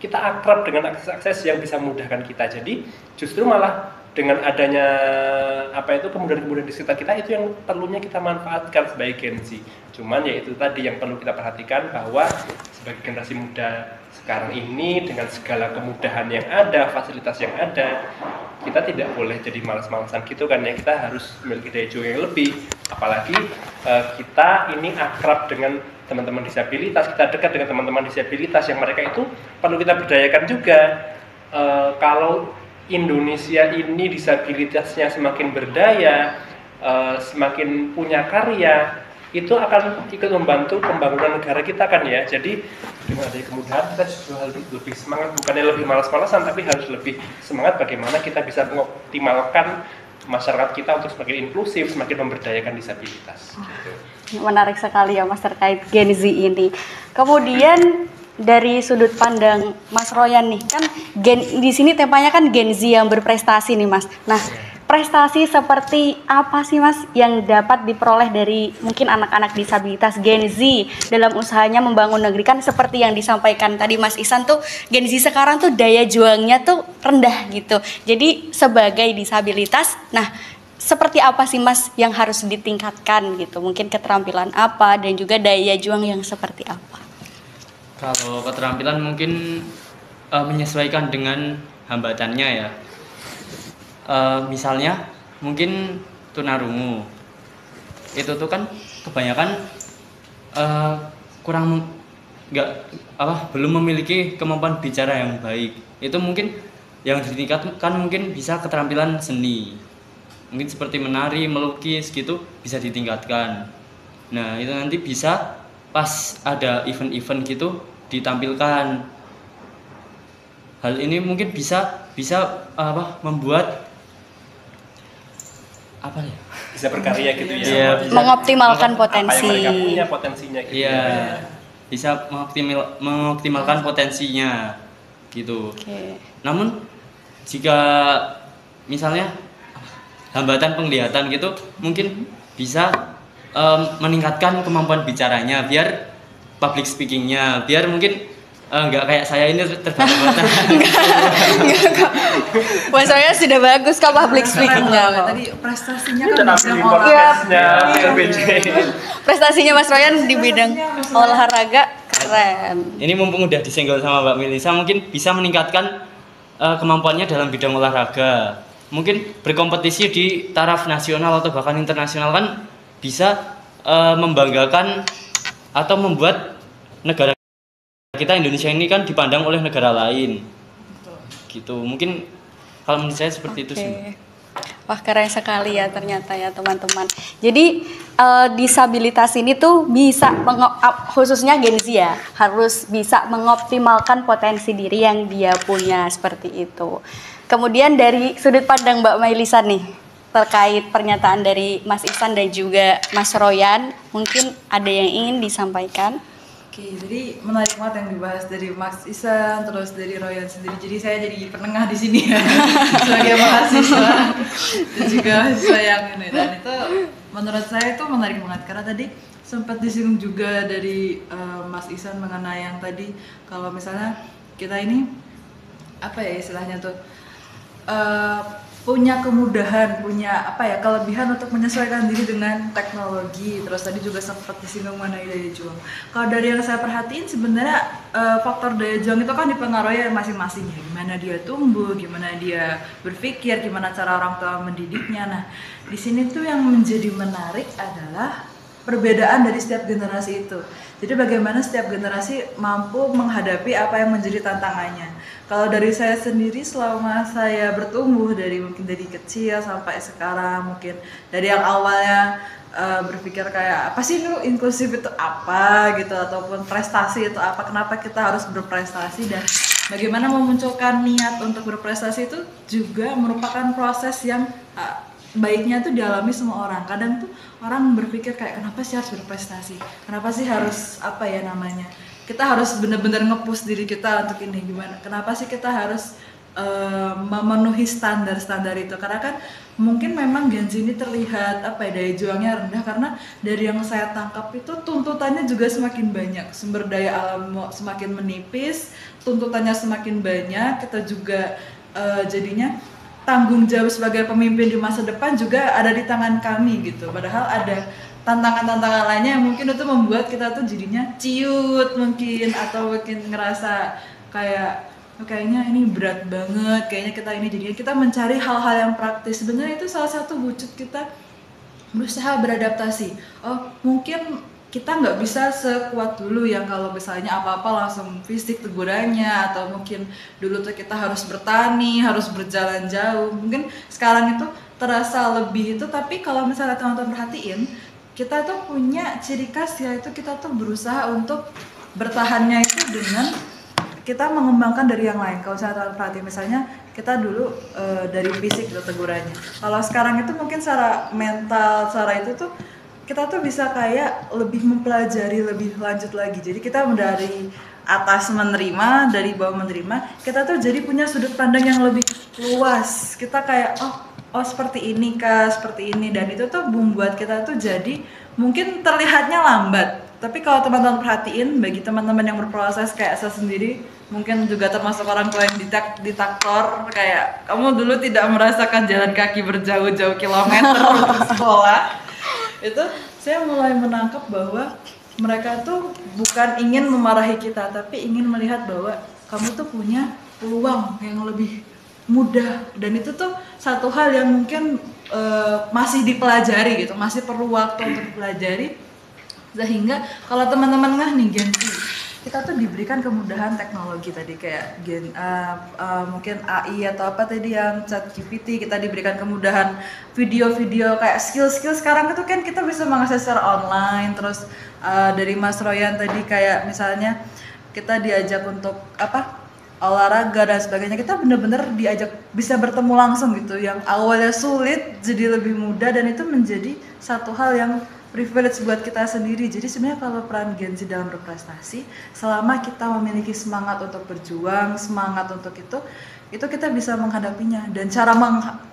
akrab dengan akses yang bisa memudahkan kita. Jadi justru malah dengan adanya kemudahan-kemudahan di sekitar kita itu yang perlunya kita manfaatkan sebagai Gen Z. Cuman ya itu tadi yang perlu kita perhatikan, bahwa sebagai generasi muda sekarang ini dengan segala kemudahan yang ada, fasilitas yang ada, kita tidak boleh jadi malas-malasan gitu kan ya. Kita harus memiliki daya juang yang lebih, apalagi kita ini akrab dengan teman-teman disabilitas, kita dekat dengan teman-teman disabilitas yang mereka itu perlu kita berdayakan juga. Kalau Indonesia ini disabilitasnya semakin berdaya, semakin punya karya, itu akan ikut membantu pembangunan negara kita kan ya. Jadi dengan adanya kemudahan kita juga harus lebih semangat, bukannya lebih malas-malasan, tapi harus lebih semangat bagaimana kita bisa mengoptimalkan masyarakat kita untuk semakin inklusif, semakin memberdayakan disabilitas. Menarik sekali ya Mas terkait Gen Z ini. Kemudian dari sudut pandang Mas Royan nih, kan di sini temanya kan Gen Z yang berprestasi nih Mas. Nah, prestasi seperti apa sih Mas yang dapat diperoleh dari mungkin anak-anak disabilitas Gen Z dalam usahanya membangun negeri? Kan seperti yang disampaikan tadi Mas Ihsan tuh, Gen Z sekarang tuh daya juangnya tuh rendah gitu. Jadi sebagai disabilitas, nah seperti apa sih Mas yang harus ditingkatkan gitu? Mungkin keterampilan apa dan juga daya juang yang seperti apa? Kalau keterampilan mungkin menyesuaikan dengan hambatannya ya. Misalnya mungkin tunarungu itu tuh kan kebanyakan belum memiliki kemampuan bicara yang baik. Itu mungkin yang ditingkatkan mungkin bisa keterampilan seni, mungkin seperti menari, melukis gitu bisa ditingkatkan. Nah itu nanti bisa pas ada event-event gitu ditampilkan. Hal ini mungkin bisa membuat apa ya? Bisa berkarya gitu ya. Iya, bisa Mengoptimalkan Apa potensi. yang mereka punya potensinya gitu. Iya, bisa mengoptimalkan potensinya gitu. Oke. Namun jika misalnya hambatan penglihatan gitu, mungkin bisa meningkatkan kemampuan bicaranya, biar public speakingnya, biar mungkin nggak kayak saya ini terbata-bata. Mas Royan sudah bagus kok public speakingnya kok. Tadi prestasinya Kita kan nampilin bidang podcastnya LBJ. Prestasinya Mas Royan di bidang olahraga keren. Ini mumpung udah disenggol sama Mbak Melisa, mungkin bisa meningkatkan kemampuannya dalam bidang olahraga. Mungkin berkompetisi di taraf nasional atau bahkan internasional kan bisa membanggakan atau membuat negara kita Indonesia ini kan dipandang oleh negara lain. Gitu. Mungkin kalau menurut saya seperti itu sih. Wah keren sekali ya ternyata ya teman-teman. Jadi disabilitas ini tuh bisa khususnya Gen Z ya, harus bisa mengoptimalkan potensi diri yang dia punya seperti itu. Kemudian dari sudut pandang Mbak Melisa nih terkait pernyataan dari Mas Ihsan dan juga Mas Royan, mungkin ada yang ingin disampaikan? Oke, jadi menarik banget yang dibahas dari Mas Ihsan, terus dari Royan sendiri. Jadi saya jadi penengah di sini ya, sebagai mahasiswa dan juga mahasiswa yang ini. Dan itu menurut saya itu menarik banget karena tadi sempat disinggung juga dari Mas Ihsan mengenai yang tadi kalau misalnya kita ini apa ya istilahnya tuh punya kemudahan, punya apa ya kelebihan untuk menyesuaikan diri dengan teknologi. Terus tadi juga sempat disinggung mengenai daya juang. Kalau dari yang saya perhatiin sebenarnya faktor daya juang itu kan dipengaruhi masing-masing ya. Gimana dia tumbuh, gimana dia berpikir, gimana cara orang tua mendidiknya. Nah, di sini tuh yang menjadi menarik adalah perbedaan dari setiap generasi itu. Jadi bagaimana setiap generasi mampu menghadapi apa yang menjadi tantangannya. Kalau dari saya sendiri selama saya bertumbuh mungkin dari kecil sampai sekarang, mungkin dari yang awalnya berpikir kayak apa sih itu inklusif itu apa gitu, ataupun prestasi itu apa, kenapa kita harus berprestasi, dan bagaimana memunculkan niat untuk berprestasi itu juga merupakan proses yang baiknya tuh dialami semua orang. Kadang tuh orang berpikir kayak kenapa sih harus berprestasi, kenapa sih harus apa ya namanya, kita harus benar-benar nge-push diri kita untuk ini gimana, kenapa sih kita harus memenuhi standar-standar itu. Karena kan mungkin memang Gen Z ini terlihat apa ya daya juangnya rendah, karena dari yang saya tangkap itu tuntutannya juga semakin banyak, sumber daya alam semakin menipis, tuntutannya semakin banyak, kita juga jadinya tanggung jawab sebagai pemimpin di masa depan juga ada di tangan kami gitu. Padahal ada tantangan-tantangan lainnya yang mungkin itu membuat kita tuh jadinya ciut mungkin, atau mungkin ngerasa kayak kayaknya ini berat banget, kayaknya kita ini jadinya kita mencari hal-hal yang praktis. Sebenarnya itu salah satu wujud kita berusaha beradaptasi. Oh mungkin kita nggak bisa sekuat dulu yang kalau misalnya apa-apa langsung fisik tegurannya, atau mungkin dulu tuh kita harus bertani, harus berjalan jauh. Mungkin sekarang itu terasa lebih itu, tapi kalau misalnya teman-teman perhatiin, kita tuh punya ciri khas yaitu kita tuh berusaha untuk bertahannya itu dengan kita mengembangkan dari yang lain. Kalau saya perhatiin misalnya kita dulu dari fisik itu tegurannya. Kalau sekarang itu mungkin secara mental, secara itu tuh kita tuh bisa kayak lebih mempelajari lebih lanjut lagi. Jadi kita dari atas menerima, dari bawah menerima, kita tuh jadi punya sudut pandang yang lebih luas. Kita kayak oh seperti ini kah, seperti ini, dan itu tuh membuat kita tuh jadi mungkin terlihatnya lambat. Tapi kalau teman-teman perhatiin, bagi teman-teman yang berproses kayak saya sendiri, mungkin juga termasuk orang tua yang diktator, kayak kamu dulu tidak merasakan jalan kaki berjauh-jauh kilometer untuk sekolah. Itu saya mulai menangkap bahwa mereka tuh bukan ingin memarahi kita, tapi ingin melihat bahwa kamu tuh punya peluang yang lebih mudah, dan itu tuh satu hal yang mungkin masih dipelajari gitu, masih perlu waktu untuk dipelajari. Sehingga kalau teman-teman nih Gen Z, kita tuh diberikan kemudahan teknologi tadi kayak mungkin AI atau apa tadi yang ChatGPT, kita diberikan kemudahan video-video kayak skill-skill sekarang itu kan kita bisa mengakses secara online. Terus dari Mas Royan tadi kayak misalnya kita diajak untuk olahraga dan sebagainya, kita benar-benar diajak bisa bertemu langsung gitu, yang awalnya sulit jadi lebih mudah, dan itu menjadi satu hal yang privilege buat kita sendiri. Jadi sebenarnya kalau peran Gen Z dalam berprestasi, selama kita memiliki semangat untuk berjuang, semangat untuk itu kita bisa menghadapinya. Dan cara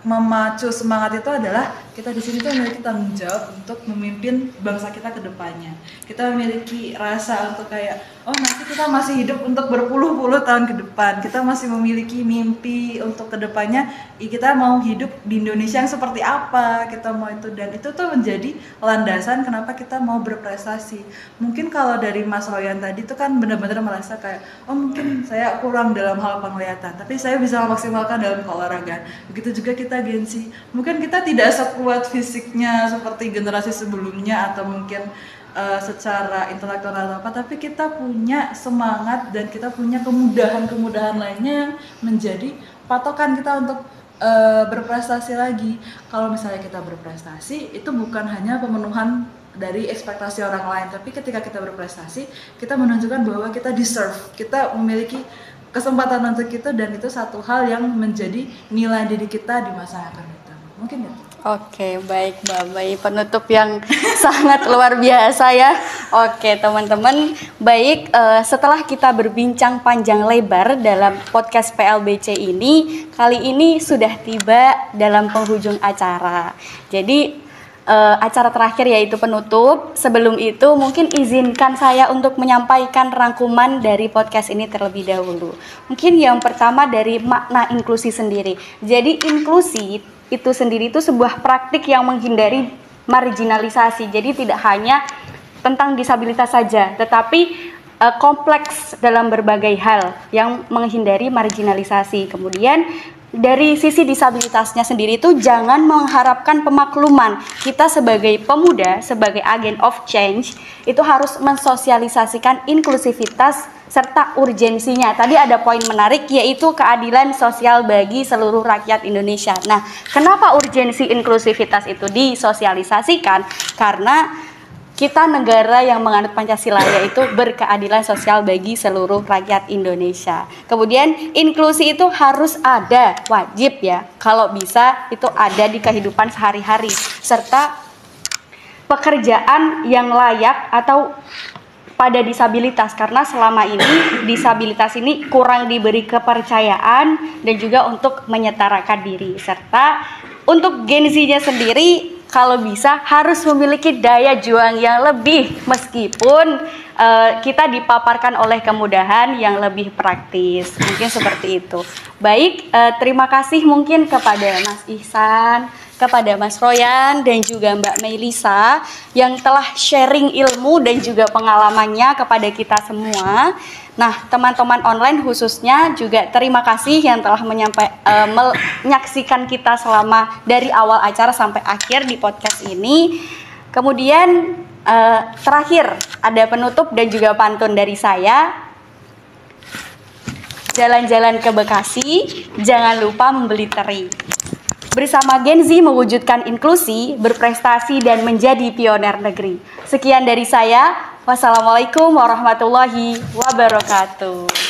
memacu semangat itu adalah kita di sini tuh memiliki tanggung jawab untuk memimpin bangsa kita ke depannya. Kita memiliki rasa untuk kayak, oh nanti kita masih hidup untuk berpuluh-puluh tahun ke depan. Kita masih memiliki mimpi untuk ke depannya. Kita mau hidup di Indonesia yang seperti apa, kita mau itu, dan itu tuh menjadi landasan kenapa kita mau berprestasi. Mungkin kalau dari Mas Royan tadi tuh kan benar-benar merasa kayak, oh mungkin saya kurang dalam hal penglihatan, tapi saya bisa memaksimalkan dalam keolahragaan. Begitu juga kita Gen Z. Mungkin kita tidak sekuat fisiknya seperti generasi sebelumnya, atau mungkin secara intelektual atau apa, tapi kita punya semangat dan kita punya kemudahan-kemudahan lainnya yang menjadi patokan kita untuk berprestasi lagi. Kalau misalnya kita berprestasi, itu bukan hanya pemenuhan dari ekspektasi orang lain, tapi ketika kita berprestasi, kita menunjukkan bahwa kita deserve, kita memiliki kesempatan untuk itu, dan itu satu hal yang menjadi nilai diri kita di masa yang akan datang. Mungkin itu. Oke, baik Mbak Mai, penutup yang sangat luar biasa ya. Oke teman-teman, baik, setelah kita berbincang panjang lebar dalam podcast PLBC ini, kali ini sudah tiba dalam penghujung acara. Jadi acara terakhir yaitu penutup. Sebelum itu mungkin izinkan saya untuk menyampaikan rangkuman dari podcast ini terlebih dahulu. Mungkin yang pertama dari makna inklusi sendiri. Jadi inklusi itu sendiri itu sebuah praktik yang menghindari marginalisasi. Jadi tidak hanya tentang disabilitas saja, tetapi kompleks dalam berbagai hal yang menghindari marginalisasi. Kemudian dari sisi disabilitasnya sendiri itu jangan mengharapkan pemakluman. Kita sebagai pemuda, sebagai agen of change, itu harus mensosialisasikan inklusivitas serta urgensinya. Tadi ada poin menarik, yaitu keadilan sosial bagi seluruh rakyat Indonesia. Nah, kenapa urgensi inklusivitas itu disosialisasikan? Karena kita negara yang menganut Pancasila, yaitu berkeadilan sosial bagi seluruh rakyat Indonesia. Kemudian inklusi itu harus ada, wajib ya, kalau bisa itu ada di kehidupan sehari-hari, serta pekerjaan yang layak atau pada disabilitas, karena selama ini disabilitas ini kurang diberi kepercayaan dan juga untuk menyetarakan diri. Serta untuk Gen Z-nya sendiri kalau bisa harus memiliki daya juang yang lebih, meskipun kita dipaparkan oleh kemudahan yang lebih praktis. Mungkin seperti itu. Baik, terima kasih mungkin kepada Mas Ihsan, kepada Mas Royan, dan juga Mbak Melisa yang telah sharing ilmu dan juga pengalamannya kepada kita semua. Nah, teman-teman online khususnya juga terima kasih yang telah menyaksikan kita selama dari awal acara sampai akhir di podcast ini. Kemudian terakhir ada penutup dan juga pantun dari saya. Jalan-jalan ke Bekasi, jangan lupa membeli teri. Bersama Gen Z mewujudkan inklusi, berprestasi, dan menjadi pioner negeri. Sekian dari saya. Wassalamualaikum warahmatullahi wabarakatuh.